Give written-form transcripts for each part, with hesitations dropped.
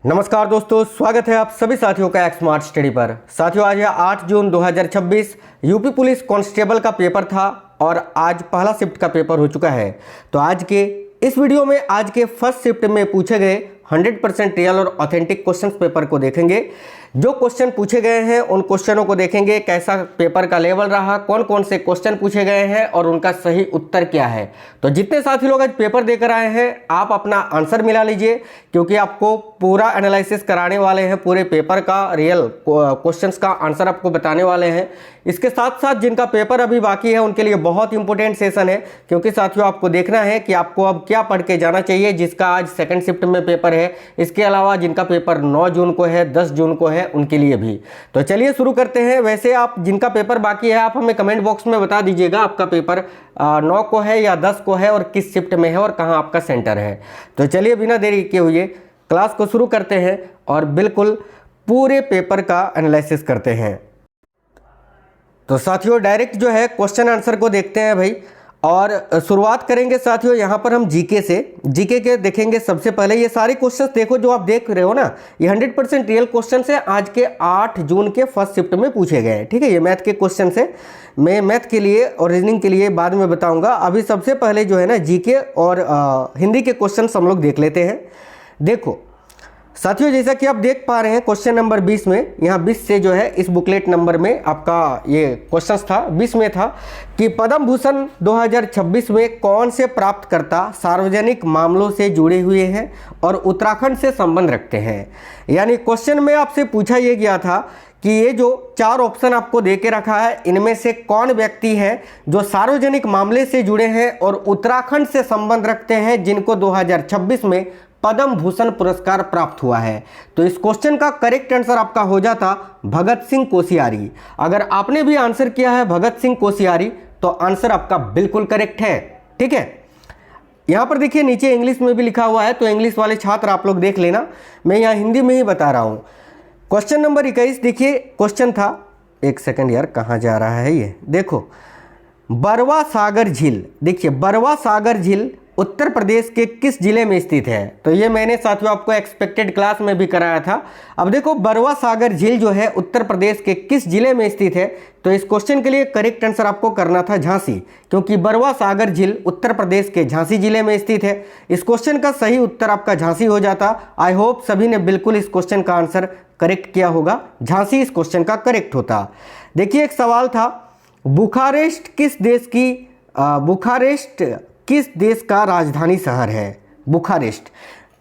नमस्कार दोस्तों, स्वागत है आप सभी साथियों का एक्स स्मार्ट स्टडी पर। साथियों, आज है 8 जून 2026। यूपी पुलिस कांस्टेबल का पेपर था और आज पहला शिफ्ट का पेपर हो चुका है। तो आज के इस वीडियो में आज के फर्स्ट शिफ्ट में पूछे गए 100% रियल और ऑथेंटिक क्वेश्चंस पेपर को देखेंगे। जो क्वेश्चन पूछे गए हैं उन क्वेश्चनों को देखेंगे, कैसा पेपर का लेवल रहा, कौन कौन से क्वेश्चन पूछे गए हैं और उनका सही उत्तर क्या है। तो जितने साथी लोग आज पेपर देकर आए हैं आप अपना आंसर मिला लीजिए, क्योंकि आपको पूरा एनालिसिस कराने वाले हैं, पूरे पेपर का रियल क्वेश्चंस का आंसर आपको बताने वाले हैं। इसके साथ साथ जिनका पेपर अभी बाकी है उनके लिए बहुत इंपॉर्टेंट सेशन है, क्योंकि साथियों आपको देखना है कि आपको अब क्या पढ़ के जाना चाहिए, जिसका आज सेकंड शिफ्ट में पेपर है। इसके अलावा जिनका पेपर 9 जून को है, 10 जून को है, उनके लिए भी। तो चलिए शुरू करते हैं। वैसे आप जिनका पेपर बाकी है आप हमें कमेंट बॉक्स में बता दीजिएगा आपका पेपर 9 को है या 10 को है और किस शिफ्ट में है और कहां आपका सेंटर है। तो चलिए बिना देरी किए हुए क्लास को शुरू करते हैं और बिल्कुल पूरे पेपर का एनालिसिस करते हैं। तो साथियों डायरेक्ट जो है क्वेश्चन आंसर को देखते हैं भाई, और शुरुआत करेंगे साथियों यहाँ पर हम जीके से। जीके के देखेंगे सबसे पहले। ये सारे क्वेश्चंस देखो जो आप देख रहे हो ना, ये 100% रियल क्वेश्चंस है। आज के 8 जून के फर्स्ट शिफ्ट में पूछे गए हैं, ठीक है। ये मैथ के क्वेश्चन है। मैं मैथ के लिए और रीजनिंग के लिए बाद में बताऊंगा। अभी सबसे पहले जो है ना जीके और हिंदी के क्वेश्चन हम लोग देख लेते हैं। देखो साथियों, जैसा कि आप देख पा रहे हैं क्वेश्चन नंबर 20 में, यहाँ 20 से जो है इस बुकलेट नंबर में आपका ये क्वेश्चंस था। 20 में था कि पद्म भूषण 2026 में कौन से प्राप्तकर्ता सार्वजनिक मामलों से जुड़े हुए हैं और उत्तराखंड से संबंध रखते हैं। यानी क्वेश्चन में आपसे पूछा यह गया था कि ये जो 4 ऑप्शन आपको दे के रखा है, इनमें से कौन व्यक्ति है जो सार्वजनिक मामले से जुड़े हैं और उत्तराखंड से संबंध रखते हैं, जिनको 2026 में पद्म भूषण पुरस्कार प्राप्त हुआ है। तो इस क्वेश्चन का करेक्ट आंसर आपका हो जाता भगत सिंह कोश्यारी। अगर आपने भी आंसर किया है भगत सिंह कोश्यारी तो आंसर आपका बिल्कुल करेक्ट है, ठीक है। यहां पर देखिए नीचे इंग्लिश में भी लिखा हुआ है, तो इंग्लिश वाले छात्र आप लोग देख लेना, मैं यहां हिंदी में ही बता रहा हूं। क्वेश्चन नंबर 21 देखिए, क्वेश्चन था, एक सेकंड यार कहां जा रहा है ये, देखो बरवा सागर झील। देखिए बरवा सागर झील उत्तर प्रदेश के किस जिले में स्थित है। तो ये मैंने साथियों आपको एक्सपेक्टेड क्लास में भी कराया था। अब देखो बरवा सागर झील जो है उत्तर प्रदेश के किस जिले में स्थित है। तो इस क्वेश्चन के लिए करेक्ट आंसर आपको करना था झांसी, क्योंकि बरवा सागर झील उत्तर प्रदेश के झांसी जिले में स्थित है। इस क्वेश्चन का सही उत्तर आपका झांसी हो जाता। आई होप सभी ने बिल्कुल इस क्वेश्चन का आंसर करेक्ट किया होगा। झांसी इस क्वेश्चन का करेक्ट होता। देखिए एक सवाल था, बुखारेस्ट किस देश का राजधानी शहर है। बुखारेस्ट।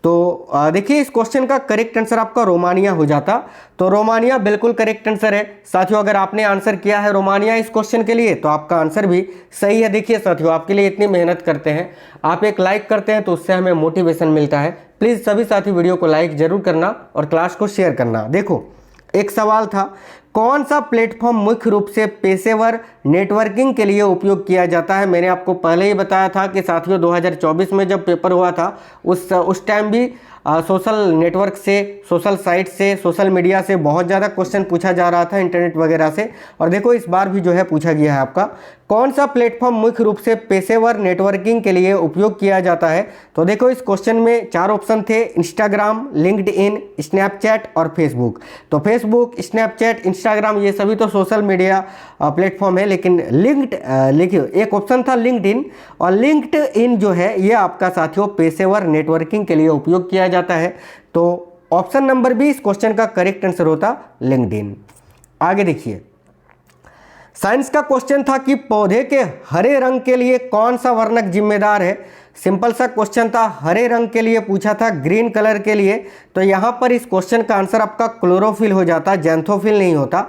तो देखिए इस क्वेश्चन का करेक्ट आंसर आपका रोमानिया हो जाता। तो रोमानिया बिल्कुल करेक्ट आंसर है। साथियों अगर आपने आंसर किया है रोमानिया इस क्वेश्चन के लिए तो आपका आंसर भी सही है। देखिए साथियों आपके लिए इतनी मेहनत करते हैं, आप एक लाइक करते हैं तो उससे हमें मोटिवेशन मिलता है। प्लीज़ सभी साथी वीडियो को लाइक जरूर करना और क्लास को शेयर करना। देखो एक सवाल था, कौन सा प्लेटफॉर्म मुख्य रूप से पेशेवर नेटवर्किंग के लिए उपयोग किया जाता है। मैंने आपको पहले ही बताया था कि साथियों 2024 में जब पेपर हुआ था उस टाइम भी सोशल नेटवर्क से, सोशल साइट से, सोशल मीडिया से बहुत ज़्यादा क्वेश्चन पूछा जा रहा था, इंटरनेट वगैरह से। और देखो इस बार भी जो है पूछा गया है आपका, कौन सा प्लेटफॉर्म मुख्य रूप से पेशेवर नेटवर्किंग के लिए उपयोग किया जाता है। तो देखो इस क्वेश्चन में 4 ऑप्शन थे, इंस्टाग्राम, लिंक्डइन, स्नैपचैट और फेसबुक। तो फेसबुक, स्नैपचैट, इंस्टाग्राम ये सभी तो सोशल मीडिया प्लेटफॉर्म है, लेकिन लिखिए एक ऑप्शन था लिंक्डइन, और लिंक्डइन जो है ये आपका साथियों पेशेवर नेटवर्किंग के लिए उपयोग किया जाता है। तो ऑप्शन नंबर बी इस क्वेश्चन का करेक्ट आंसर होता लिंक्डइन। आगे देखिए, साइंस का क्वेश्चन था कि पौधे के हरे रंग के लिए कौन सा वर्णक जिम्मेदार है। सिंपल सा क्वेश्चन था, हरे रंग के लिए पूछा था, ग्रीन कलर के लिए। तो यहां पर इस क्वेश्चन का आंसर आपका क्लोरोफिल हो जाता, जैंथोफिल नहीं होता।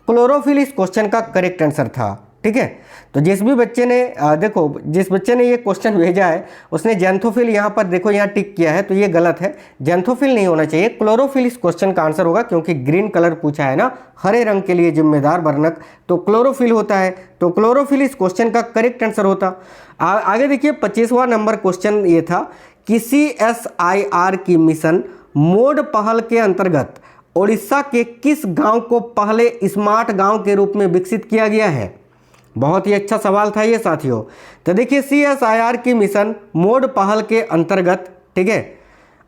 क्लोरोफिल इस क्वेश्चन का करेक्ट आंसर था, ठीक है। तो जिस भी बच्चे ने देखो जिस बच्चे ने ये क्वेश्चन भेजा है उसने जैंथोफिल यहाँ पर देखो यहाँ टिक किया है, तो ये गलत है। जैंथोफिल नहीं होना चाहिए, क्लोरोफिल इस क्वेश्चन का आंसर होगा, क्योंकि ग्रीन कलर पूछा है ना, हरे रंग के लिए जिम्मेदार वर्णक तो क्लोरोफिल होता है। तो क्लोरोफिल इस क्वेश्चन का करेक्ट आंसर होता। आगे देखिए 25वां नंबर क्वेश्चन ये था कि CSIR की मिशन मोड पहल के अंतर्गत उड़ीसा के किस गांव को पहले स्मार्ट गांव के रूप में विकसित किया गया है। बहुत ही अच्छा सवाल था ये साथियों। तो देखिए CSIR की मिशन मोड पहल के अंतर्गत, ठीक है,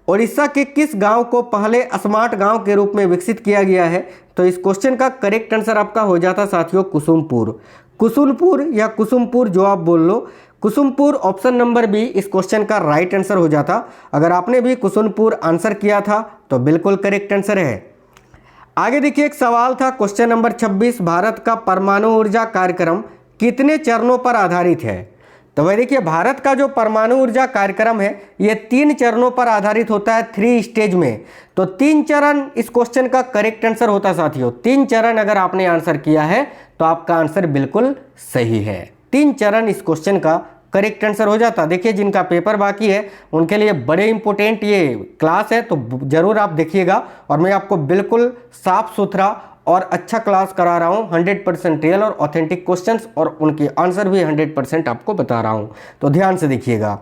उड़ीसा के किस गांव को पहले स्मार्ट गांव के रूप में विकसित किया गया है? तो इस क्वेश्चन का करेक्ट आंसर आपका हो जाता साथियों कुसुमपुर। कुसुमपुर या कुसुमपुर जो आप बोल लो, कुसुमपुर ऑप्शन नंबर बी इस क्वेश्चन का राइट आंसर हो जाता। अगर आपने भी कुसुमपुर आंसर किया था तो बिल्कुल करेक्ट आंसर है। आगे देखिए एक सवाल था क्वेश्चन नंबर 26, भारत का परमाणु ऊर्जा कार्यक्रम कितने चरणों पर आधारित है? तो वह देखिए भारत का जो परमाणु ऊर्जा कार्यक्रम है ये 3 चरणों पर आधारित होता है, 3 स्टेज में। तो 3 चरण इस क्वेश्चन का करेक्ट आंसर होता साथियों। 3 चरण अगर आपने आंसर किया है तो आपका आंसर बिल्कुल सही है। 3 चरण इस क्वेश्चन का करेक्ट आंसर हो जाता। देखिए जिनका पेपर बाकी है उनके लिए बड़े इंपॉर्टेंट ये क्लास है, तो जरूर आप देखिएगा। और मैं आपको बिल्कुल साफ सुथरा और अच्छा क्लास करा रहा हूँ, 100% रियल और ऑथेंटिक क्वेश्चंस, और उनके आंसर भी 100% आपको बता रहा हूँ। तो ध्यान से देखिएगा।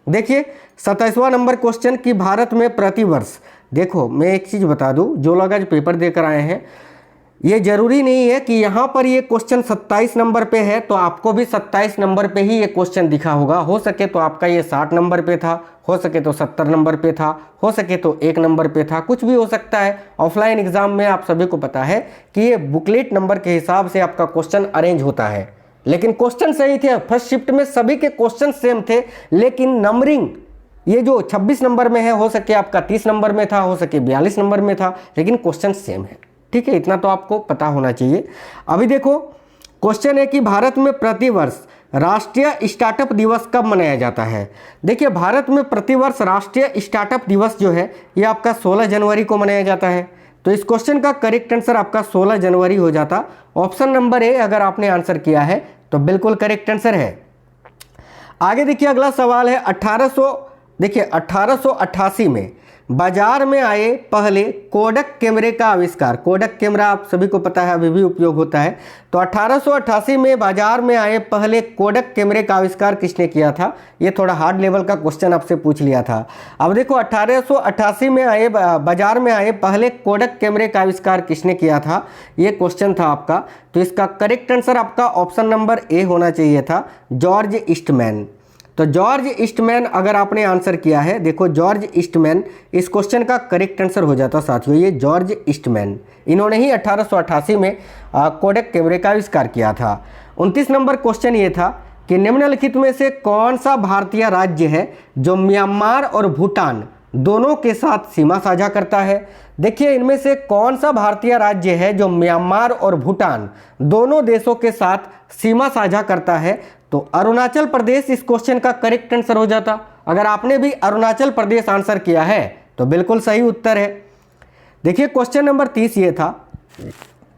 देखिए 27वां नंबर क्वेश्चन कि भारत में प्रतिवर्ष, देखो मैं एक चीज़ बता दूँ, जो लोग आज पेपर देकर आए हैं ये जरूरी नहीं है कि यहाँ पर ये क्वेश्चन 27 नंबर पे है तो आपको भी 27 नंबर पे ही ये क्वेश्चन दिखा होगा। हो सके तो आपका ये 60 नंबर पे था, हो सके तो 70 नंबर पे था, हो सके तो 1 नंबर पे था, कुछ भी हो सकता है। ऑफलाइन एग्जाम में आप सभी को पता है कि ये बुकलेट नंबर के हिसाब से आपका क्वेश्चन अरेंज होता है, लेकिन क्वेश्चन सही थे। फर्स्ट शिफ्ट में सभी के क्वेश्चन सेम थे, लेकिन नंबरिंग ये जो 26 नंबर में है हो सके आपका 30 नंबर में था, हो सके 42 नंबर में था, लेकिन क्वेश्चन सेम है। ठीक है, इतना तो आपको पता होना चाहिए। अभी देखो क्वेश्चन है कि भारत में प्रतिवर्ष राष्ट्रीय स्टार्टअप दिवस कब मनाया जाता है? देखिए भारत में प्रतिवर्ष राष्ट्रीय स्टार्टअप दिवस जो है ये आपका 16 जनवरी को मनाया जाता है। तो इस क्वेश्चन का करेक्ट आंसर आपका 16 जनवरी हो जाता। ऑप्शन नंबर ए अगर आपने आंसर किया है तो बिल्कुल करेक्ट आंसर है। आगे देखिए अगला सवाल है 1888 में बाजार में आए पहले कोडक कैमरे का आविष्कार। कोडक कैमरा आप सभी को पता है अभी भी उपयोग होता है। तो 1888 में बाजार में आए पहले कोडक कैमरे का आविष्कार किसने किया था? ये थोड़ा हार्ड लेवल का क्वेश्चन आपसे पूछ लिया था। अब देखो 1888 में आए बाजार में आए पहले कोडक कैमरे का आविष्कार किसने किया था, ये क्वेश्चन था आपका। तो इसका करेक्ट आंसर आपका ऑप्शन नंबर ए होना चाहिए था, जॉर्ज ईस्टमैन। तो जॉर्ज ईस्टमैन अगर आपने आंसर किया है, देखो जॉर्ज ईस्टमैन इस क्वेश्चन का करेक्ट आंसर हो जाता साथियों। ये जॉर्ज ईस्टमैन इन्होंने ही 1888 में कोडक कैमरे का आविष्कार किया था। 29 नंबर क्वेश्चन ये था कि निम्नलिखित में से कौन सा भारतीय राज्य है जो म्यांमार और भूटान दोनों के साथ सीमा साझा करता है? देखिए इनमें से कौन सा भारतीय राज्य है जो म्यांमार और भूटान दोनों देशों के साथ सीमा साझा करता है? तो अरुणाचल प्रदेश इस क्वेश्चन का करेक्ट आंसर हो जाता। अगर आपने भी अरुणाचल प्रदेश आंसर किया है तो बिल्कुल सही उत्तर है। देखिए क्वेश्चन नंबर 30 ये था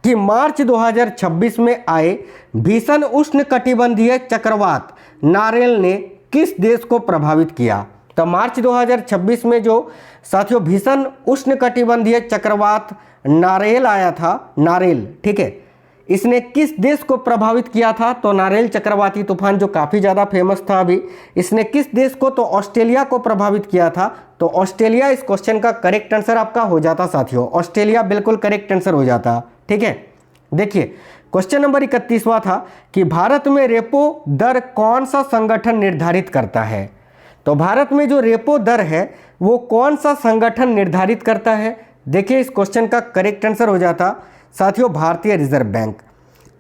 कि मार्च 2026 में आए भीषण उष्णकटिबंधीय चक्रवात नारेल ने किस देश को प्रभावित किया? तो मार्च 2026 में जो साथियों भीषण उष्णकटिबंधीय चक्रवात नारेल आया था, नारेल, ठीक है, इसने किस देश को प्रभावित किया था? तो नारेल चक्रवाती तूफान जो काफ़ी ज़्यादा फेमस था अभी, इसने किस देश को? तो ऑस्ट्रेलिया को प्रभावित किया था। तो ऑस्ट्रेलिया इस क्वेश्चन का करेक्ट आंसर आपका हो जाता साथियों। ऑस्ट्रेलिया बिल्कुल करेक्ट आंसर हो जाता। ठीक है, देखिए क्वेश्चन नंबर 31वां था कि भारत में रेपो दर कौन सा संगठन निर्धारित करता है? तो भारत में जो रेपो दर है वो कौन सा संगठन निर्धारित करता है? देखिए इस क्वेश्चन का करेक्ट आंसर हो जाता साथियों भारतीय रिजर्व बैंक।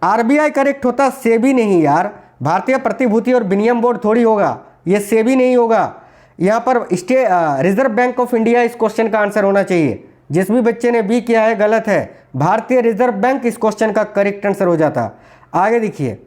आरबीआई करेक्ट होता, सेबी नहीं यार, भारतीय प्रतिभूति और विनिमय बोर्ड थोड़ी होगा, ये सेबी नहीं होगा। यहाँ पर रिजर्व बैंक ऑफ इंडिया इस क्वेश्चन का आंसर होना चाहिए। जिस भी बच्चे ने बी किया है गलत है, भारतीय रिजर्व बैंक इस क्वेश्चन का करेक्ट आंसर हो जाता। आगे देखिए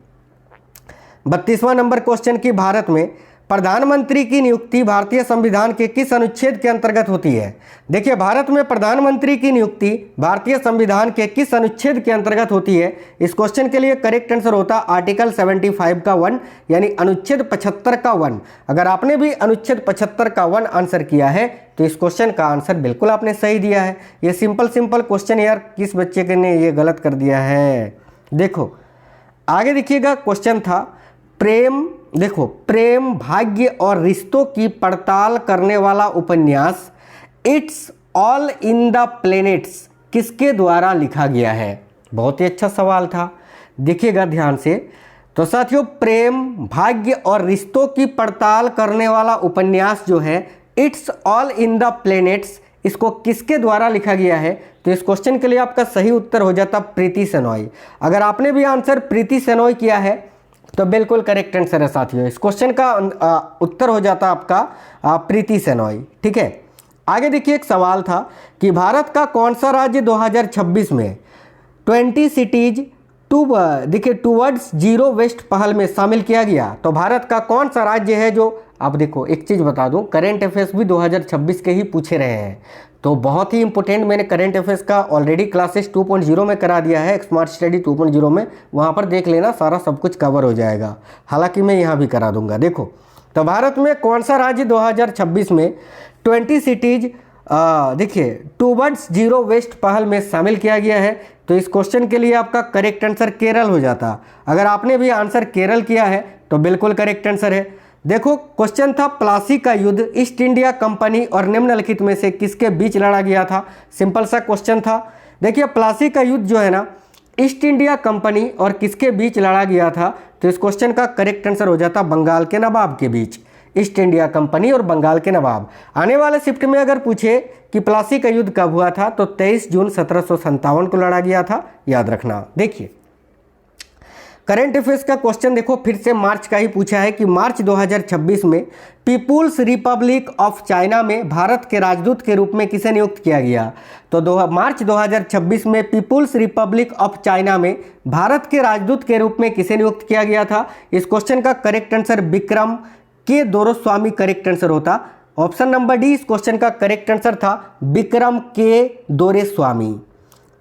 32वां नंबर क्वेश्चन की भारत में प्रधानमंत्री की नियुक्ति भारतीय संविधान के किस अनुच्छेद के अंतर्गत होती है? देखिए भारत में प्रधानमंत्री की नियुक्ति भारतीय संविधान के किस अनुच्छेद के अंतर्गत होती है? इस क्वेश्चन के लिए करेक्ट आंसर होता आर्टिकल 75 का 1 यानी अनुच्छेद 75 का 1। अगर आपने भी अनुच्छेद 75 का 1 आंसर किया है तो इस क्वेश्चन का आंसर बिल्कुल आपने सही दिया है। ये सिंपल क्वेश्चन यार, किस बच्चे ने ये गलत कर दिया है? देखो आगे देखिएगा क्वेश्चन था प्रेम, देखो प्रेम, भाग्य और रिश्तों की पड़ताल करने वाला उपन्यास it's all in the planets किसके द्वारा लिखा गया है? बहुत ही अच्छा सवाल था, देखिएगा ध्यान से। तो साथियों प्रेम, भाग्य और रिश्तों की पड़ताल करने वाला उपन्यास जो है it's all in the planets, इसको किसके द्वारा लिखा गया है? तो इस क्वेश्चन के लिए आपका सही उत्तर हो जाता प्रीति सेनॉय। अगर आपने भी आंसर प्रीति सेनॉय किया है तो बिल्कुल करेक्ट आंसर है साथियों। इस क्वेश्चन का उत्तर हो जाता आपका प्रीति सेनॉय। ठीक है, आगे देखिए एक सवाल था कि भारत का कौन सा राज्य 2026 में 20 सिटीज देखिए टूवर्ड्स जीरो वेस्ट पहल में शामिल किया गया? तो भारत का कौन सा राज्य है जो, आप देखो एक चीज़ बता दूं, करंट अफेयर्स भी 2026 के ही पूछे रहे हैं, तो बहुत ही इंपॉर्टेंट मैंने करंट अफेयर्स का ऑलरेडी क्लासेस 2.0 में करा दिया है, स्मार्ट स्टडी 2.0 में, वहाँ पर देख लेना, सारा सब कुछ कवर हो जाएगा। हालांकि मैं यहाँ भी करा दूंगा। देखो तो भारत में कौन सा राज्य 2026 में 20 सिटीज देखिए टूवर्ड्स जीरो वेस्ट पहल में शामिल किया गया है? तो इस क्वेश्चन के लिए आपका करेक्ट आंसर केरल हो जाता। अगर आपने भी आंसर केरल किया है तो बिल्कुल करेक्ट आंसर है। देखो क्वेश्चन था प्लासी का युद्ध ईस्ट इंडिया कंपनी और निम्नलिखित में से किसके बीच लड़ा गया था? सिंपल सा क्वेश्चन था। देखिए प्लासी का युद्ध जो है ना, ईस्ट इंडिया कंपनी और किसके बीच लड़ा गया था? तो इस क्वेश्चन का करेक्ट आंसर हो जाता बंगाल के नवाब के बीच, ईस्ट इंडिया कंपनी और बंगाल के नवाब। आने वाले शिफ्ट में अगर पूछे कि प्लासी का युद्ध कब हुआ था तो 23 जून 1757 को लड़ा गया था, याद रखना। देखिए करंट अफेयर्स का क्वेश्चन देखो फिर से मार्च का ही पूछा है कि मार्च 2026 में पीपुल्स रिपब्लिक ऑफ चाइना में भारत के राजदूत के रूप में किसे नियुक्त किया गया? तो मार्च 2026 में पीपुल्स रिपब्लिक ऑफ चाइना में भारत के राजदूत के रूप में किसे नियुक्त किया गया था? इस क्वेश्चन का करेक्ट आंसर विक्रम के दोरास्वामी करेक्ट आंसर होता। ऑप्शन नंबर डी इस क्वेश्चन का करेक्ट आंसर था विक्रम के दोरास्वामी।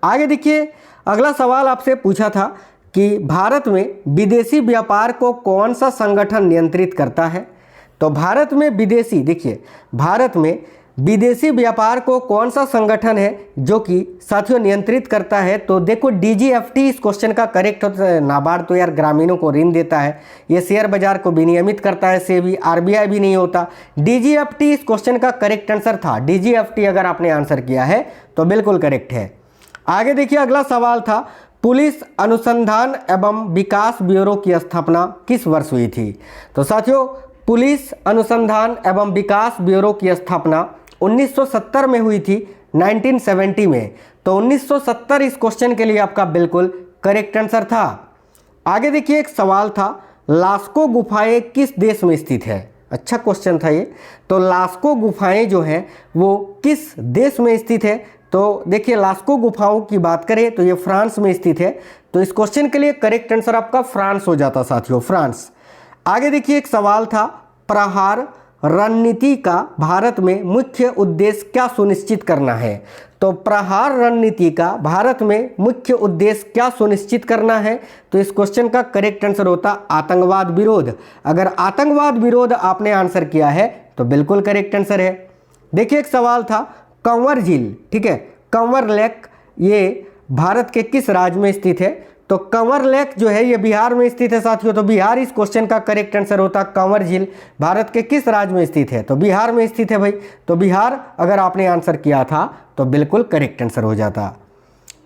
आगे देखिए अगला सवाल आपसे पूछा था कि भारत में विदेशी व्यापार को कौन सा संगठन नियंत्रित करता है? तो भारत में विदेशी, देखिए भारत में विदेशी व्यापार को कौन सा संगठन है जो कि साथियों नियंत्रित करता है? तो देखो डीजीएफटी इस क्वेश्चन का करेक्ट होता है। नाबार्ड तो यार ग्रामीणों को ऋण देता है, ये शेयर बाजार को विनियमित करता है, सेबी आरबीआई भी नहीं होता। डीजीएफटी इस क्वेश्चन का करेक्ट आंसर था। डीजीएफटी अगर आपने आंसर किया है तो बिल्कुल करेक्ट है। आगे देखिए अगला सवाल था पुलिस अनुसंधान एवं विकास ब्यूरो की स्थापना किस वर्ष हुई थी? तो साथियों पुलिस अनुसंधान एवं विकास ब्यूरो की स्थापना 1970 में हुई थी, 1970 में। तो 1970 इस क्वेश्चन के लिए आपका बिल्कुल करेक्ट आंसर था। आगे देखिए एक सवाल था लास्को गुफाएं किस देश में स्थित है? अच्छा क्वेश्चन था ये। तो लास्को गुफाएं जो हैं वो किस देश में स्थित है? तो देखिए लास्को गुफाओं की बात करें तो ये फ्रांस में स्थित है। तो इस क्वेश्चन के लिए करेक्ट आंसर आपका फ्रांस हो जाता साथियों, फ्रांस। आगे देखिए एक सवाल था प्रहार रणनीति का भारत में मुख्य उद्देश्य क्या सुनिश्चित करना है? तो प्रहार रणनीति का भारत में मुख्य उद्देश्य क्या सुनिश्चित करना है? तो इस क्वेश्चन का करेक्ट आंसर होता आतंकवाद विरोध। अगर आतंकवाद विरोध आपने आंसर किया है तो बिल्कुल करेक्ट आंसर है। देखिए एक सवाल था कंवर झील, ठीक है, कंवर लेक ये भारत के किस राज्य में स्थित है? तो कंवर लेक जो है ये बिहार में स्थित है साथियों। तो बिहार इस क्वेश्चन का करेक्ट आंसर होता। कंवर झील भारत के किस राज्य में स्थित है? तो बिहार में स्थित है भाई। तो बिहार अगर आपने आंसर किया था तो बिल्कुल करेक्ट आंसर हो जाता।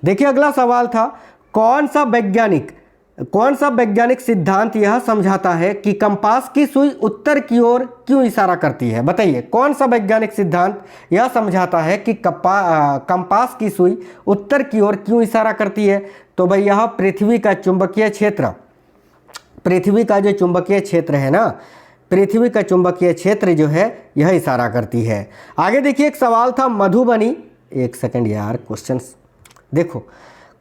देखिए अगला सवाल था कौन सा वैज्ञानिक सिद्धांत यह समझाता है कि कंपास की सुई उत्तर की ओर क्यों इशारा करती है? बताइए कौन सा वैज्ञानिक सिद्धांत यह समझाता है कि कंपास की सुई उत्तर की ओर क्यों इशारा करती है? तो भाई यह पृथ्वी का चुंबकीय क्षेत्र, पृथ्वी का जो चुंबकीय क्षेत्र है ना, पृथ्वी का चुंबकीय क्षेत्र जो है यह इशारा करती है। आगे देखिए एक सवाल था मधुबनी, एक सेकंड यार क्वेश्चन देखो,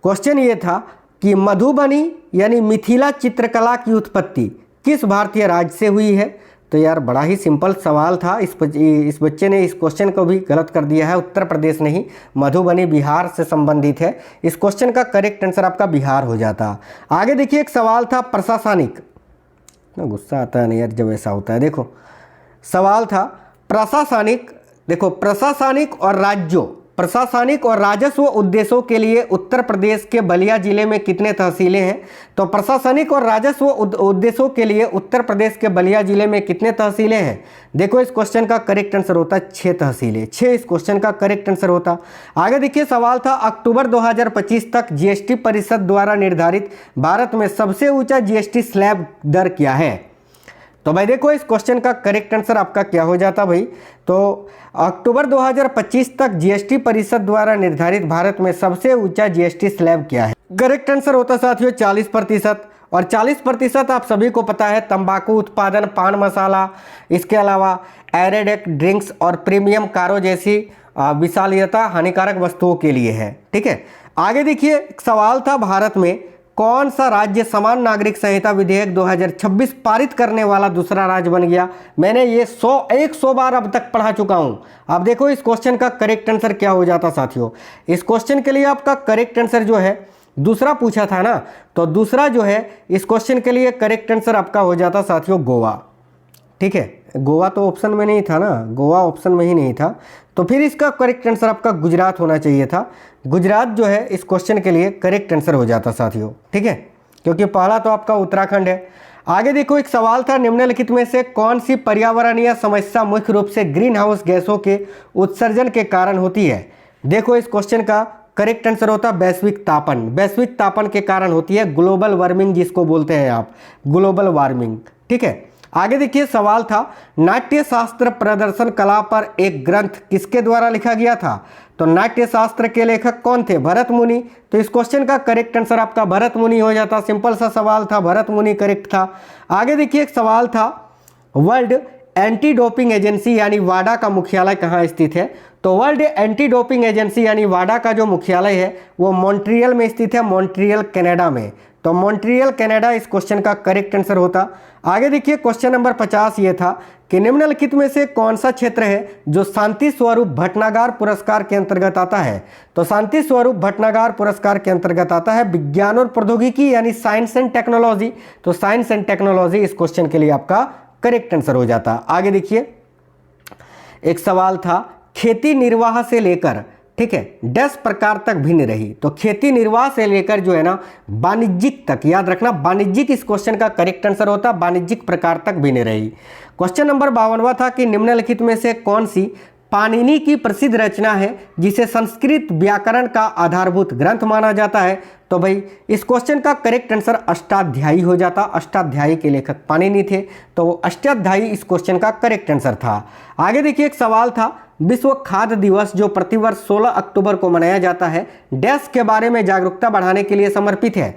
क्वेश्चन ये था कि मधुबनी यानी मिथिला चित्रकला की उत्पत्ति किस भारतीय राज्य से हुई है? तो यार बड़ा ही सिंपल सवाल था। इस बच्चे ने इस क्वेश्चन को भी गलत कर दिया है। उत्तर प्रदेश नहीं, मधुबनी बिहार से संबंधित है। इस क्वेश्चन का करेक्ट आंसर आपका बिहार हो जाता। आगे देखिए एक सवाल था प्रशासनिक, ना गुस्सा आता है नहीं यार जब ऐसा होता है। देखो सवाल था प्रशासनिक, देखो प्रशासनिक और राजस्व उद्देश्यों के लिए उत्तर प्रदेश के बलिया जिले में कितने तहसीलें हैं? तो प्रशासनिक और राजस्व उद्देश्यों के लिए उत्तर प्रदेश के बलिया जिले में कितने तहसीलें हैं? देखो इस क्वेश्चन का करेक्ट आंसर होता 6 तहसीलें, 6 इस क्वेश्चन का करेक्ट आंसर होता। आगे देखिए सवाल था अक्टूबर 2025 तक जीएसटी परिषद द्वारा निर्धारित भारत में सबसे ऊंचा जीएसटी स्लैब दर क्या है? तो भाई देखो इस क्वेश्चन का करेक्ट आंसर आपका क्या हो जाता भाई, तो अक्टूबर 2025 तक जीएसटी परिषद द्वारा निर्धारित भारत में सबसे ऊंचा जीएसटी स्लैब क्या है। करेक्ट आंसर होता साथियों 40%। और 40% आप सभी को पता है तंबाकू उत्पादन, पान मसाला, इसके अलावा एरेड ड्रिंक्स और प्रीमियम कारों जैसी विषालियता हानिकारक वस्तुओं के लिए है। ठीक है, आगे देखिए एक सवाल था, भारत में कौन सा राज्य समान नागरिक संहिता विधेयक 2026 पारित करने वाला दूसरा राज्य बन गया। मैंने ये 100 बार अब तक पढ़ा चुका हूं। अब देखो इस क्वेश्चन का करेक्ट आंसर क्या हो जाता साथियों। इस क्वेश्चन के लिए आपका करेक्ट आंसर जो है दूसरा पूछा था ना, तो दूसरा जो है इस क्वेश्चन के लिए करेक्ट आंसर आपका हो जाता साथियों गोवा। ठीक है, गोवा तो ऑप्शन में नहीं था ना, गोवा ऑप्शन में ही नहीं था, तो फिर इसका करेक्ट आंसर आपका गुजरात होना चाहिए था। गुजरात जो है इस क्वेश्चन के लिए करेक्ट आंसर हो जाता साथियों। ठीक है, क्योंकि पहला तो आपका उत्तराखंड है। आगे देखो एक सवाल था, निम्नलिखित में से कौन सी पर्यावरणीय समस्या मुख्य रूप से ग्रीन हाउस गैसों के उत्सर्जन के कारण होती है। देखो इस क्वेश्चन का करेक्ट आंसर होता वैश्विक तापन। वैश्विक तापन के कारण होती है ग्लोबल वार्मिंग, जिसको बोलते हैं आप ग्लोबल वार्मिंग। ठीक है, आगे देखिए सवाल था, नाट्य शास्त्र प्रदर्शन कला पर एक ग्रंथ किसके द्वारा लिखा गया था। तो नाट्य शास्त्र के लेखक कौन थे, भरत मुनि। तो इस क्वेश्चन का करेक्ट आंसर आपका भरत मुनि हो जाता। सिंपल सा सवाल था, भरत मुनि करेक्ट था। आगे देखिए एक सवाल था, वर्ल्ड एंटी डोपिंग एजेंसी यानी वाडा का मुख्यालय कहाँ स्थित है। तो वर्ल्ड एंटी डोपिंग एजेंसी यानी वाडा का जो मुख्यालय है वो मॉन्ट्रियल में स्थित है, मॉन्ट्रियल कनाडा में। तो मॉन्ट्रियल कनाडा इस क्वेश्चन का करेक्ट आंसर होता। आगे देखिए क्वेश्चन नंबर 50 ये था कि निम्नलिखित में से कौन सा क्षेत्र है जो शांति स्वरूप भटनागर पुरस्कार के अंतर्गत आता है। तो शांति स्वरूप भटनागर पुरस्कार के अंतर्गत आता है विज्ञान और प्रौद्योगिकी यानी साइंस एंड टेक्नोलॉजी। तो साइंस एंड टेक्नोलॉजी इस क्वेश्चन के लिए आपका करेक्ट आंसर हो जाता। आगे देखिए एक सवाल था, खेती निर्वाह से लेकर, ठीक है, 10 प्रकार तक भिन्न रही। तो खेती निर्वाह से लेकर जो है ना वाणिज्यिक तक, याद रखना वाणिज्यिक इस क्वेश्चन का करेक्ट आंसर होता, वाणिज्यिक प्रकार तक भिन्न रही। क्वेश्चन नंबर 52वां था कि निम्नलिखित में से कौन सी पाणिनि की प्रसिद्ध रचना है जिसे संस्कृत व्याकरण का आधारभूत ग्रंथ माना जाता है। तो भाई इस क्वेश्चन का करेक्ट आंसर अष्टाध्यायी हो जाता। अष्टाध्यायी के लेखक पाणिनि थे, तो अष्टाध्यायी इस क्वेश्चन का करेक्ट आंसर था। आगे देखिए एक सवाल था, विश्व खाद्य दिवस जो प्रतिवर्ष 16 अक्टूबर को मनाया जाता है डैश के बारे में जागरूकता बढ़ाने के लिए समर्पित है।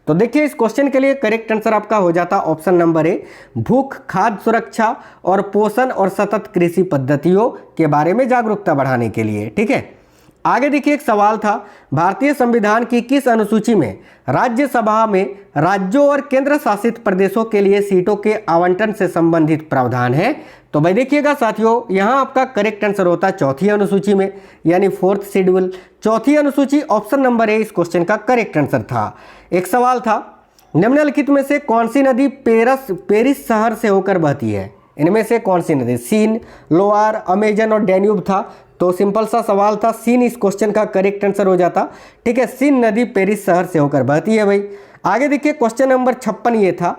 तो देखिए इस क्वेश्चन के लिए करेक्ट आंसर आपका हो जाता ऑप्शन नंबर ए, भूख, खाद्य सुरक्षा और पोषण और सतत कृषि पद्धतियों के बारे में जागरूकता बढ़ाने के लिए। ठीक है, आगे देखिए एक सवाल था, भारतीय संविधान की किस अनुसूची में राज्यसभा में राज्यों और केंद्र शासित प्रदेशों के लिए सीटों के आवंटन से संबंधित प्रावधान है। तो भाई देखिएगा साथियों, यहाँ आपका करेक्ट आंसर होता चौथी अनुसूची में, यानी 4th शेड्यूल, चौथी अनुसूची, ऑप्शन नंबर ए इस क्वेश्चन का करेक्ट आंसर था। एक सवाल था, निम्नलिखित में से कौन सी नदी पेरिस शहर से होकर बहती है। इनमें से कौन सी नदी, सीन, लोअर, अमेजन और डैन्यूब था। तो सिंपल सा सवाल था, सीन इस क्वेश्चन का करेक्ट आंसर हो जाता। ठीक है, सीन नदी पेरिस शहर से होकर बहती है भाई। आगे देखिए क्वेश्चन नंबर 56 ये था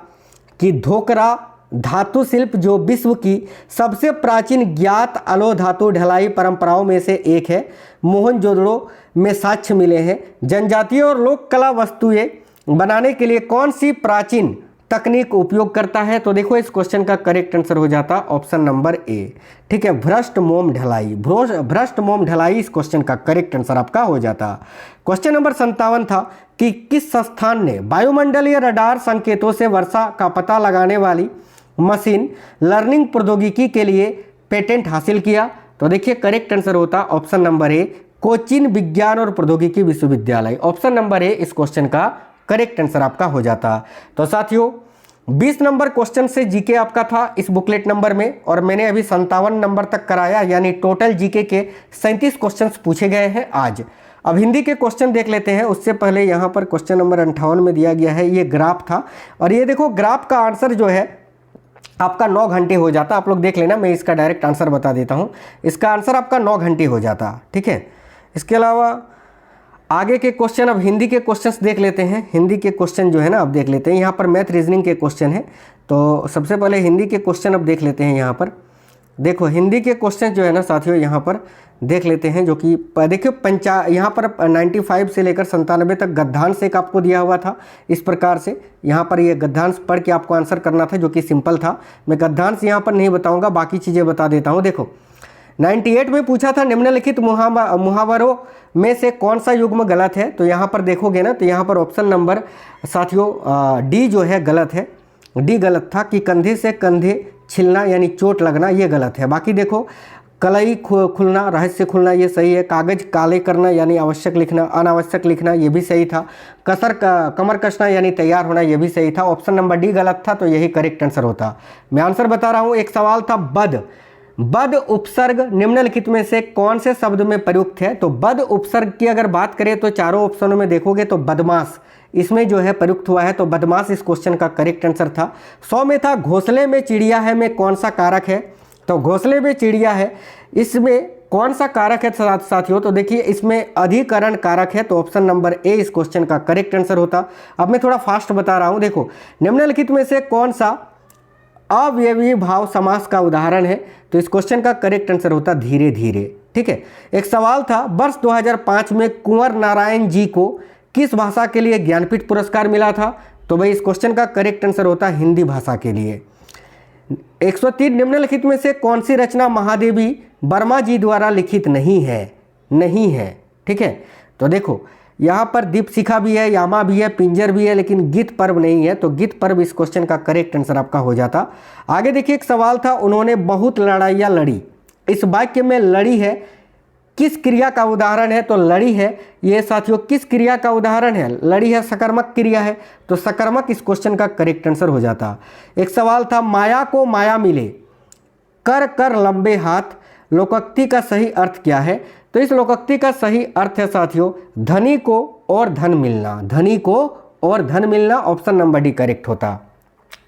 कि धोकरा धातु शिल्प जो विश्व की सबसे प्राचीन ज्ञात अलो धातु ढलाई परंपराओं में से एक है, मोहनजोदड़ो में साक्ष्य मिले हैं। जनजातीय और लोक कला वस्तुएं बनाने के लिए कौन सी प्राचीन तकनीक उपयोग करता है। तो देखो इस क्वेश्चन का करेक्ट आंसर हो जाता ऑप्शन नंबर ए। ठीक है, भ्रष्ट मोम ढलाई, भ्रष्ट मोम ढलाई इस क्वेश्चन का करेक्ट आंसर आपका हो जाता। क्वेश्चन नंबर 57 था कि किस संस्थान ने वायुमंडलीय रडार संकेतों से वर्षा का पता लगाने वाली मशीन लर्निंग प्रौद्योगिकी के लिए पेटेंट हासिल किया। तो देखिए करेक्ट आंसर होता ऑप्शन नंबर ए, कोचीन विज्ञान और प्रौद्योगिकी विश्वविद्यालय। ऑप्शन नंबर ए इस क्वेश्चन का करेक्ट आंसर आपका हो जाता। तो साथियों 20 नंबर क्वेश्चन से जीके आपका था इस बुकलेट नंबर में, और मैंने अभी 57 नंबर तक कराया, यानी टोटल जीके के 37 क्वेश्चंस पूछे गए हैं आज। अब हिंदी के क्वेश्चन देख लेते हैं। उससे पहले यहाँ पर क्वेश्चन नंबर 58 में दिया गया है, ये ग्राफ था, और ये देखो ग्राफ का आंसर जो है आपका 9 घंटे हो जाता। आप लोग देख लेना, मैं इसका डायरेक्ट आंसर बता देता हूँ। इसका आंसर आपका 9 घंटे हो जाता। ठीक है, इसके अलावा आगे के क्वेश्चन, अब हिंदी के क्वेश्चंस देख लेते हैं। हिंदी के क्वेश्चन जो है ना अब देख लेते हैं। यहाँ पर मैथ रीजनिंग के क्वेश्चन है, तो सबसे पहले हिंदी के क्वेश्चन अब देख लेते हैं। यहाँ पर देखो हिंदी के क्वेश्चन जो है ना साथियों यहाँ पर देख लेते हैं, जो कि देखिए यहाँ पर 95 से लेकर 97 तक गद्यांश एक आपको दिया हुआ था। इस प्रकार से यहाँ पर ये गद्यांश पढ़ के आपको आंसर करना था, जो कि सिंपल था। मैं गद्यांश यहाँ पर नहीं बताऊँगा, बाकी चीज़ें बता देता हूँ। देखो 98 में पूछा था निम्नलिखित मुहावरों में से कौन सा युग्म गलत है। तो यहाँ पर देखोगे ना, तो यहाँ पर ऑप्शन नंबर साथियों डी जो है गलत है। डी गलत था कि कंधे से कंधे छिलना यानी चोट लगना, ये गलत है। बाकी देखो कलई खुलना, रहस्य खुलना, ये सही है। कागज काले करना यानी आवश्यक लिखना, अनावश्यक लिखना, ये भी सही था। कमर कसना यानी तैयार होना, ये भी सही था। ऑप्शन नंबर डी गलत था, तो यही करेक्ट आंसर होता। मैं आंसर बता रहा हूँ। एक सवाल था बद उपसर्ग निम्नलिखित में से कौन से शब्द में प्रयुक्त है। तो बद उपसर्ग की अगर बात करें तो चारों ऑप्शनों में देखोगे तो बदमाश इसमें जो है प्रयुक्त हुआ है, तो बदमाश इस क्वेश्चन का करेक्ट आंसर था। 100 में था घोंसले में चिड़िया है में कौन सा कारक है। तो घोंसले में चिड़िया है, इसमें कौन सा कारक है साथियों। तो देखिए इसमें अधिकरण कारक है, तो ऑप्शन नंबर ए इस क्वेश्चन का करेक्ट आंसर होता। अब मैं थोड़ा फास्ट बता रहा हूँ। देखो निम्नलिखित में से कौन सा अव्ययी भाव समास का उदाहरण है। तो इस क्वेश्चन का करेक्ट आंसर होता धीरे धीरे। ठीक है। एक सवाल था वर्ष 2005 में कुंवर नारायण जी को किस भाषा के लिए ज्ञानपीठ पुरस्कार मिला था। तो भाई इस क्वेश्चन का करेक्ट आंसर होता हिंदी भाषा के लिए। 103 निम्नलिखित में से कौन सी रचना महादेवी वर्मा जी द्वारा लिखित नहीं है। ठीक है। तो देखो यहाँ पर दीपशिखा भी है, यामा भी है, पिंजर भी है, लेकिन गीत पर्व नहीं है। तो गीत पर्व इस क्वेश्चन का करेक्ट आंसर आपका हो जाता। आगे देखिए एक सवाल था उन्होंने बहुत लड़ाइयाँ लड़ी, इस वाक्य में लड़ी है किस क्रिया का उदाहरण है। तो लड़ी है ये साथियों किस क्रिया का उदाहरण है। लड़ी है सकर्मक क्रिया है, तो सकर्मक इस क्वेश्चन का करेक्ट आंसर हो जाता। एक सवाल था माया को माया मिले कर लंबे हाथ, लोकोक्ति का सही अर्थ क्या है। तो इस लोकोक्ति का सही अर्थ है साथियों धनी को और धन मिलना, धनी को और धन मिलना। ऑप्शन नंबर डी करेक्ट होता।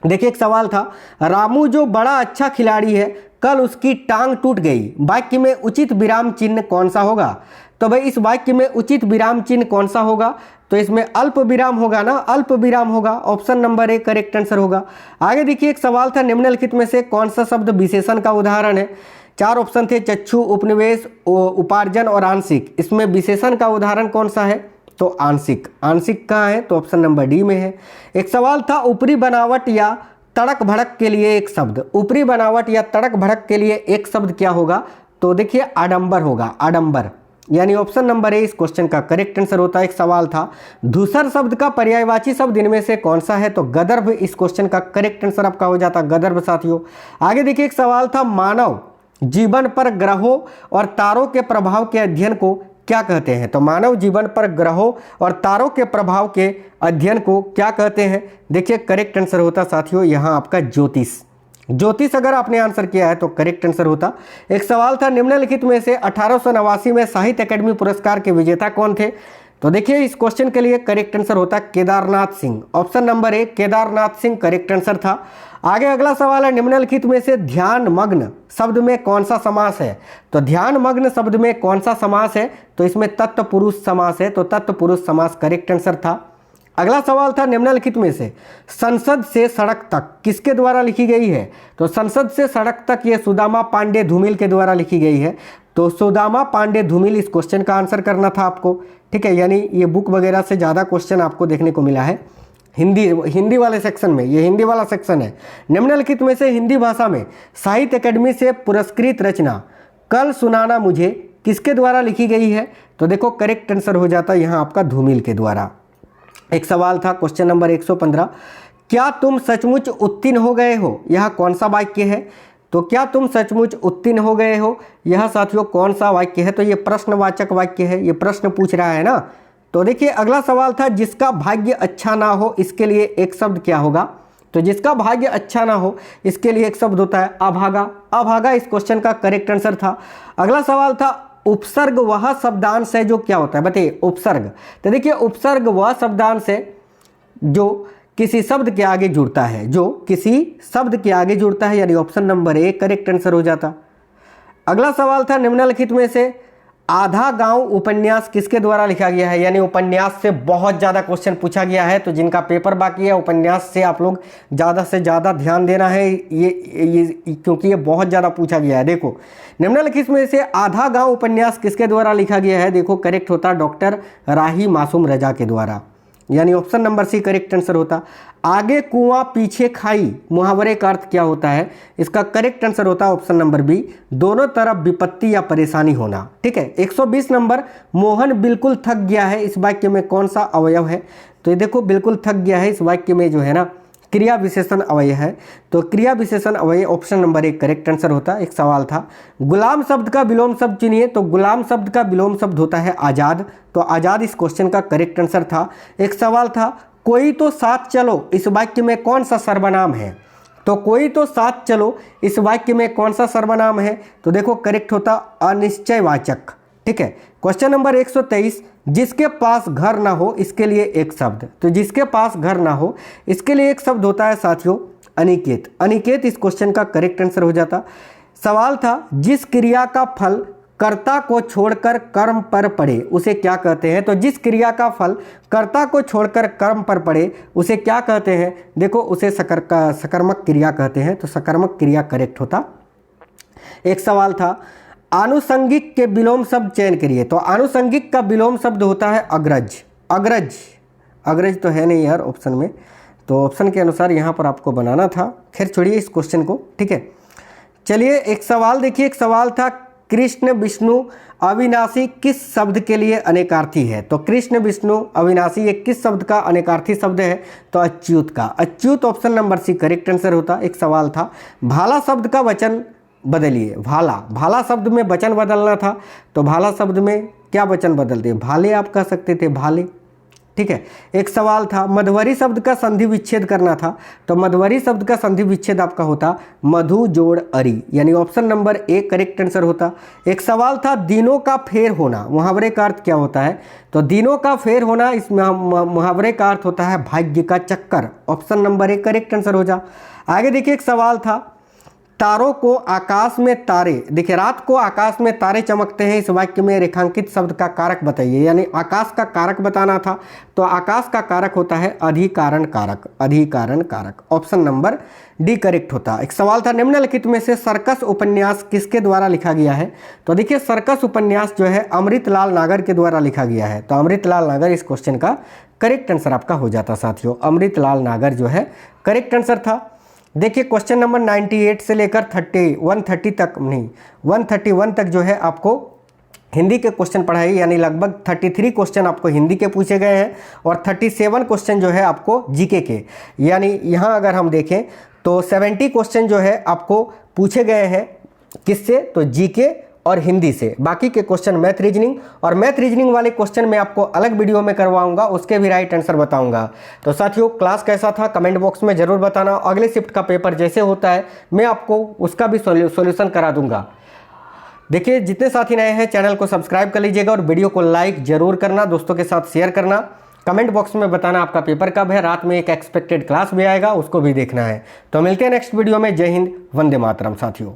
देखिए एक सवाल था रामू जो बड़ा अच्छा खिलाड़ी है कल उसकी टांग टूट गई, वाक्य में उचित विराम चिन्ह कौन सा होगा। तो भाई इस वाक्य में उचित विराम चिन्ह कौन सा होगा। तो इसमें अल्प विराम होगा ना, अल्प विराम होगा। Option number A correct answer होगा। आगे देखिए एक सवाल था निम्नलिखित में से कौन सा शब्द विशेषण का उदाहरण है। 4 ऑप्शन थे चक्षु, उपनिवेश, उपार्जन और आंशिक। इसमें विशेषण का उदाहरण कौन सा है। तो आंशिक। आंशिक कहाँ है। तो ऑप्शन नंबर डी में है। एक सवाल था ऊपरी बनावट या तड़क भड़क के लिए एक शब्द, ऊपरी बनावट या तड़क भड़क के लिए एक शब्द क्या होगा। तो देखिए आडंबर होगा, आडंबर, यानी ऑप्शन नंबर ए इस क्वेश्चन का करेक्ट आंसर होता है। एक सवाल था धूसर शब्द का पर्यायवाची शब्द इनमें से कौन सा है। तो गदर्भ इस क्वेश्चन का करेक्ट आंसर आपका हो जाता गदर्भ साथियों। आगे देखिए एक सवाल था मानव जीवन पर ग्रहों और तारों के प्रभाव के अध्ययन को क्या कहते हैं। तो मानव जीवन पर ग्रहों और तारों के प्रभाव के अध्ययन को क्या कहते हैं। देखिए करेक्ट आंसर होता साथियों यहाँ आपका ज्योतिष। ज्योतिष अगर आपने आंसर किया है तो करेक्ट आंसर होता। एक सवाल था निम्नलिखित में से 1889 में साहित्य अकादमी पुरस्कार के विजेता कौन थे। तो देखिए इस क्वेश्चन के लिए करेक्ट आंसर होता Kedarnath Singh. Option number A Kedarnath Singh correct answer था। आगे अगला सवाल है निम्नलिखित में से ध्यान मग्न शब्द में कौन सा समास है। तो ध्यान मग्न शब्द में कौन सा समास है। तो इसमें तत्पुरुष समास है, तो तत्पुरुष समास करेक्ट आंसर था। अगला सवाल था निम्नलिखित में से संसद से सड़क तक किसके द्वारा लिखी गई है। तो संसद से सड़क तक ये सुदामा पांडे धूमिल के द्वारा लिखी गई है। तो सुदामा पांडे धूमिल इस क्वेश्चन का आंसर करना था आपको। ठीक है, यानी ये बुक वगैरह से ज़्यादा क्वेश्चन आपको देखने को मिला है हिंदी वाले सेक्शन में। ये हिंदी वाला सेक्शन है। निम्नलिखित में से हिंदी भाषा में साहित्य अकादमी से पुरस्कृत रचना कल सुनाना मुझे किसके द्वारा लिखी गई है। तो देखो करेक्ट आंसर हो जाता है यहाँ आपका धूमिल के द्वारा। एक सवाल था क्वेश्चन नंबर 115 क्या तुम सचमुच उत्तीर्ण हो गए हो, यह कौन सा वाक्य है। तो क्या तुम सचमुच उत्तीर्ण हो गए हो, यह साथियों कौन सा वाक्य है। तो ये प्रश्नवाचक वाक्य है, ये प्रश्न पूछ रहा है ना। तो देखिए अगला सवाल था जिसका भाग्य अच्छा ना हो इसके लिए एक शब्द क्या होगा। तो जिसका भाग्य अच्छा ना हो इसके लिए एक शब्द होता है अभागा। अभागा इस क्वेश्चन का करेक्ट आंसर था। अगला सवाल था उपसर्ग वह शब्दांश है जो क्या होता है, बताइए उपसर्ग। तो देखिए उपसर्ग वह शब्दांश है जो किसी शब्द के आगे जुड़ता है, जो किसी शब्द के आगे जुड़ता है, यानी option number A correct answer हो जाता। अगला सवाल था निम्नलिखित में से आधा गांव उपन्यास किसके द्वारा लिखा गया है, यानी उपन्यास से बहुत ज़्यादा क्वेश्चन पूछा गया है, तो जिनका पेपर बाकी है उपन्यास से आप लोग ज़्यादा से ज़्यादा ध्यान देना है ये क्योंकि ये बहुत ज़्यादा पूछा गया है। देखो निम्नलिखित में से आधा गांव उपन्यास किसके द्वारा लिखा गया है, देखो करेक्ट होता डॉक्टर राही मासूम रजा के द्वारा, यानी option number C correct answer होता। आगे कुआं पीछे खाई मुहावरे का अर्थ क्या होता है, इसका करेक्ट आंसर होता है ऑप्शन नंबर बी, दोनों तरफ विपत्ति या परेशानी होना। ठीक है। 120 नंबर, मोहन बिल्कुल थक गया है, इस वाक्य में कौन सा अवयव है, तो ये देखो बिल्कुल थक गया है इस वाक्य में जो है ना क्रिया विशेषण अवयव है, तो क्रिया विशेषण अवयव ऑप्शन नंबर एक करेक्ट आंसर होता। एक सवाल था गुलाम शब्द का विलोम शब्द चुनिए, तो गुलाम शब्द का विलोम शब्द होता है आज़ाद, तो आज़ाद इस क्वेश्चन का करेक्ट आंसर था। एक सवाल था कोई तो साथ चलो, इस वाक्य में कौन सा सर्वनाम है, तो कोई तो साथ चलो इस वाक्य में कौन सा सर्वनाम है, तो देखो करेक्ट होता अनिश्चयवाचक। ठीक है। क्वेश्चन नंबर 123, जिसके पास घर ना हो इसके लिए एक शब्द, तो जिसके पास घर ना हो इसके लिए एक शब्द होता है साथियों अनिकेत। अनिकेत इस क्वेश्चन का करेक्ट आंसर हो जाता। सवाल था जिस क्रिया का फल कर्ता को छोड़कर कर्म पर पड़े उसे क्या कहते हैं, तो जिस क्रिया का फल कर्ता को छोड़कर कर्म पर पड़े उसे क्या कहते हैं, देखो उसे सकर्मक क्रिया कहते हैं, तो सकर्मक क्रिया करेक्ट होता। एक सवाल था आनुषंगिक के विलोम शब्द चयन करिए, तो आनुषंगिक का विलोम शब्द होता है अग्रज। अग्रज, अग्रज तो है नहीं यार ऑप्शन में, तो ऑप्शन के अनुसार यहाँ पर आपको बनाना था। खैर छोड़िए इस क्वेश्चन को। ठीक है। चलिए एक सवाल देखिए, एक सवाल था कृष्ण विष्णु अविनाशी किस शब्द के लिए अनेकार्थी है, तो कृष्ण विष्णु अविनाशी ये किस शब्द का अनेकार्थी शब्द है, तो अच्युत का। Achyut option number C correct answer होता। एक सवाल था भाला शब्द का वचन बदलिए, भाला, भाला शब्द में वचन बदलना था, तो भाला शब्द में क्या वचन बदलते, भाले आप कह सकते थे, भाले। ठीक है। एक सवाल था मधुवरी शब्द का संधि विच्छेद करना था, तो मधुवरी शब्द का संधि विच्छेद आपका होता मधु जोड़ अरी, यानी option number A correct answer होता। एक सवाल था दिनों का फेर होना मुहावरे का अर्थ क्या होता है, तो दिनों का फेर होना इस मुहावरे का अर्थ होता है भाग्य का चक्कर, option number A correct answer हो जा। आगे देखिए एक सवाल था तारों को आकाश में तारे, देखिए रात को आकाश में तारे चमकते हैं, इस वाक्य में रेखांकित शब्द का कारक बताइए, यानी आकाश का कारक बताना था, तो आकाश का कारक होता है अधिकारण कारक, अधिकारण कारक, ऑप्शन नंबर डी करेक्ट होता। एक सवाल था निम्नलिखित में से सर्कस उपन्यास किसके द्वारा लिखा गया है, तो देखिए सर्कस उपन्यास जो है अमृतलाल नागर के द्वारा लिखा गया है, तो अमृतलाल नागर इस क्वेश्चन का करेक्ट आंसर आपका हो जाता साथियों, अमृतलाल नागर जो है करेक्ट आंसर था। देखिए क्वेश्चन नंबर 98 से लेकर 130 तक नहीं 131 तक जो है आपको हिंदी के क्वेश्चन पढ़ाई, यानी लगभग 33 क्वेश्चन आपको हिंदी के पूछे गए हैं और 37 क्वेश्चन जो है आपको जीके के, यानी यहाँ अगर हम देखें तो 70 क्वेश्चन जो है आपको पूछे गए हैं किससे, तो जीके और हिंदी से। बाकी के क्वेश्चन मैथ रीजनिंग, और मैथ रीजनिंग वाले क्वेश्चन मैं आपको अलग वीडियो में करवाऊंगा, उसके भी राइट आंसर बताऊंगा। तो साथियों क्लास कैसा था कमेंट बॉक्स में जरूर बताना, अगले शिफ्ट का पेपर जैसे होता है मैं आपको उसका भी सॉल्यूशन करा दूंगा। देखिए जितने साथी नए हैं चैनल को सब्सक्राइब कर लीजिएगा और वीडियो को लाइक जरूर करना, दोस्तों के साथ शेयर करना। कमेंट बॉक्स में बताना आपका पेपर कब है, रात में एक एक्सपेक्टेड क्लास भी आएगा उसको भी देखना है। तो मिलते हैं नेक्स्ट वीडियो में। जय हिंद, वंदे मातरम साथियों।